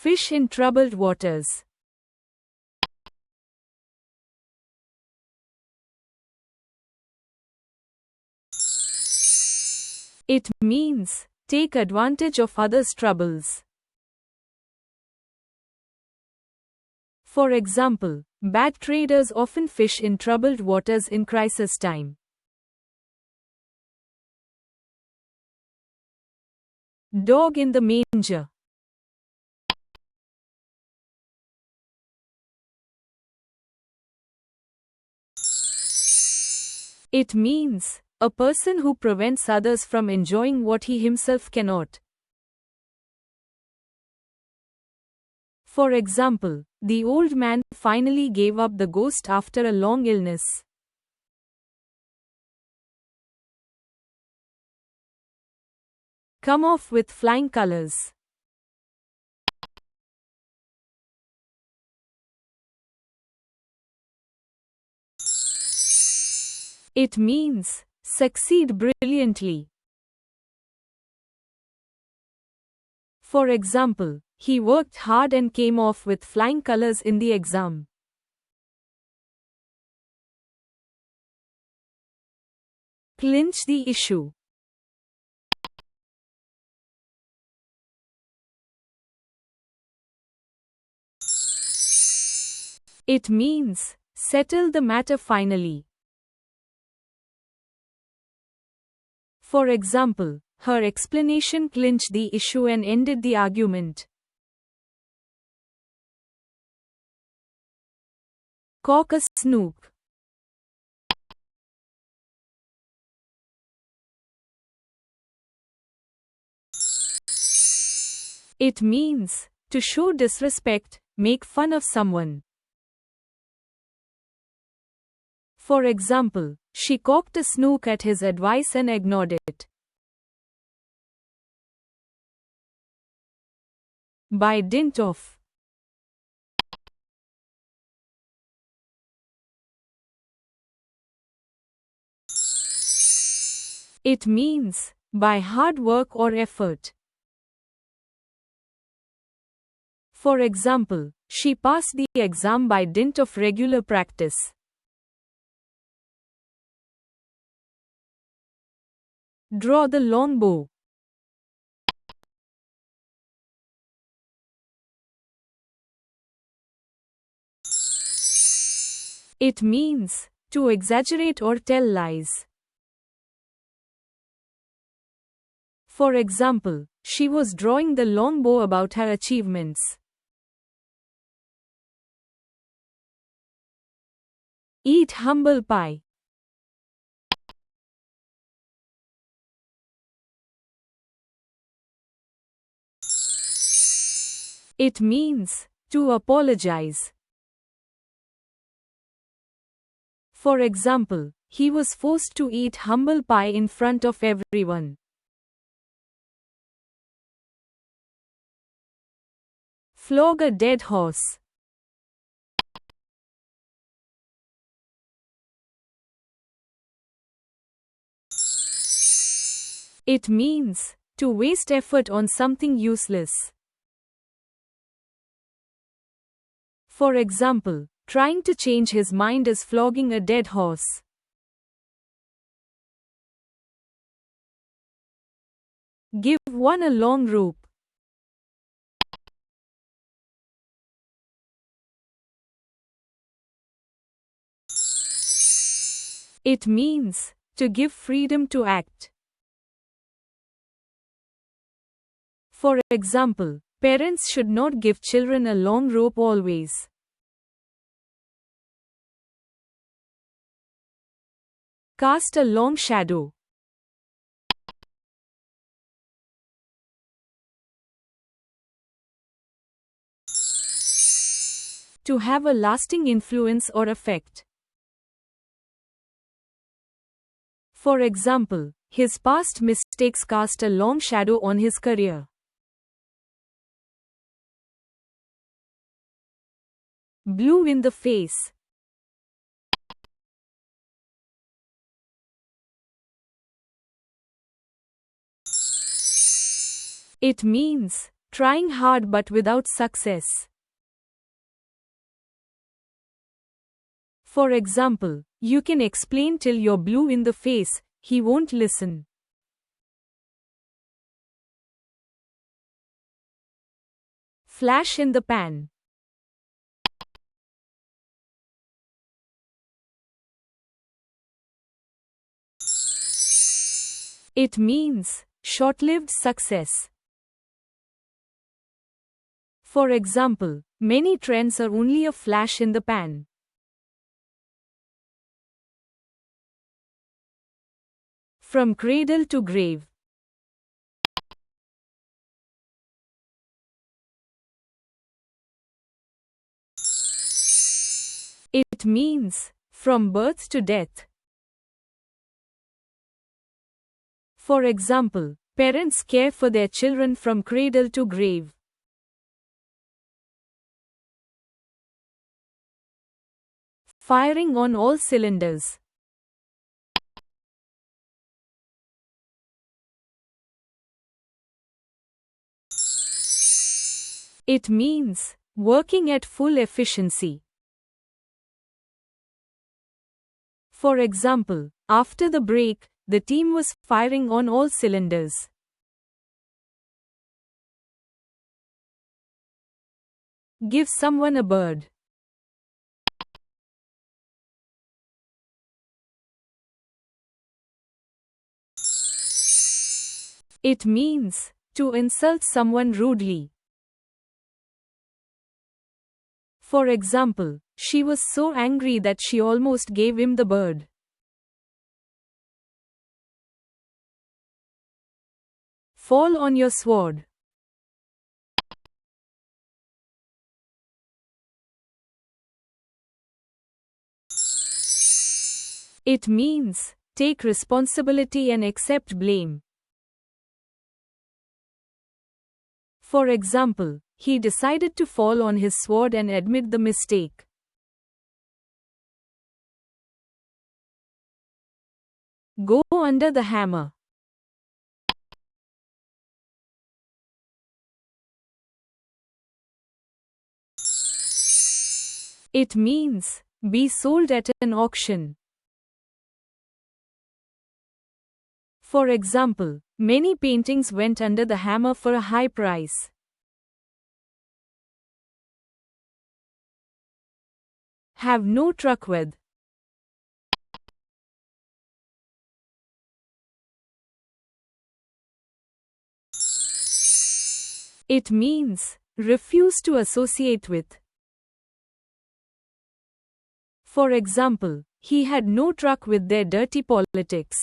Fish in troubled waters. It means, take advantage of others' troubles. For example, bad traders often fish in troubled waters in crisis time. Dog in the manger. It means, a person who prevents others from enjoying what he himself cannot. For example, the old man finally gave up the ghost after a long illness. Come off with flying colors. It means, succeed brilliantly. For example, he worked hard and came off with flying colors in the exam. Clinch the issue. It means, settle the matter finally. For example, her explanation clinched the issue and ended the argument. Cock a snook. It means, to show disrespect, make fun of someone. For example, she cocked a snook at his advice and ignored it. By dint of. It means, by hard work or effort. For example, she passed the exam by dint of regular practice. Draw the long bow. It means, to exaggerate or tell lies. For example, she was drawing the long bow about her achievements. Eat humble pie. It means, to apologize. For example, he was forced to eat humble pie in front of everyone. Flog a dead horse. It means, to waste effort on something useless. For example, trying to change his mind is flogging a dead horse. Give one a long rope. It means, to give freedom to act. For example, parents should not give children a long rope always. Cast a long shadow. To have a lasting influence or effect. For example, his past mistakes cast a long shadow on his career. Blue in the face. It means, trying hard but without success. For example, you can explain till you're blue in the face, he won't listen. Flash in the pan. It means short-lived success. For example, many trends are only a flash in the pan. From cradle to grave. It means from birth to death. For example, parents care for their children from cradle to grave. Firing on all cylinders. It means working at full efficiency. For example, after the break, the team was firing on all cylinders. Give someone a bird. It means to insult someone rudely. For example, she was so angry that she almost gave him the bird. Fall on your sword. It means take responsibility and accept blame. For example, he decided to fall on his sword and admit the mistake. Go under the hammer. It means be sold at an auction. For example, many paintings went under the hammer for a high price. Have no truck with. It means refuse to associate with. For example, he had no truck with their dirty politics.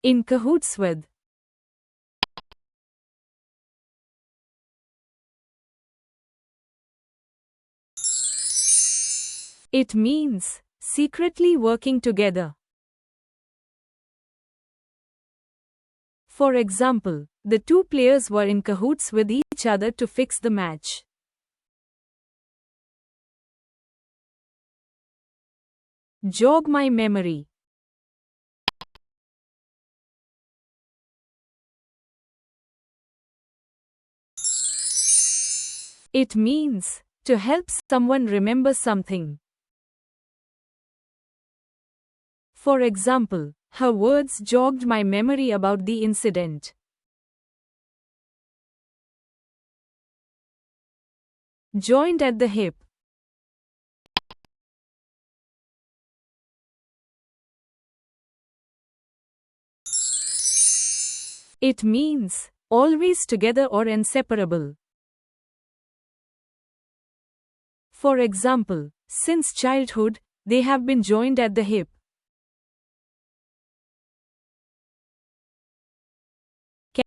In cahoots with. It means secretly working together. For example, the two players were in cahoots with each other to fix the match. Jog my memory. It means to help someone remember something. For example, her words jogged my memory about the incident. Joined at the hip. It means always together or inseparable. For example, since childhood, they have been joined at the hip.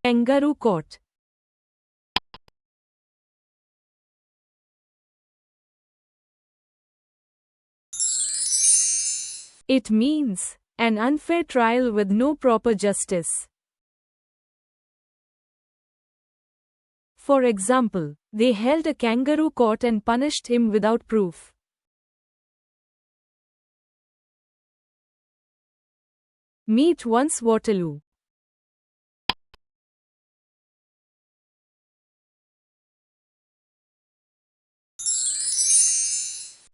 Kangaroo court. It means an unfair trial with no proper justice. For example, they held a kangaroo court and punished him without proof. Meet once Waterloo.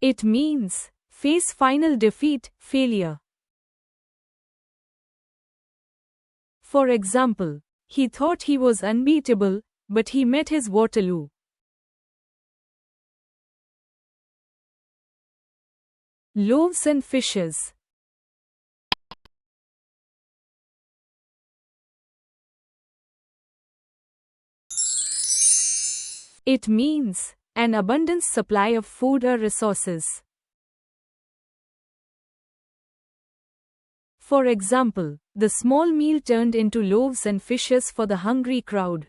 It means face final defeat, failure. For example, he thought he was unbeatable, but he met his Waterloo. Loaves and fishes. It means an abundant supply of food or resources. For example, the small meal turned into loaves and fishes for the hungry crowd.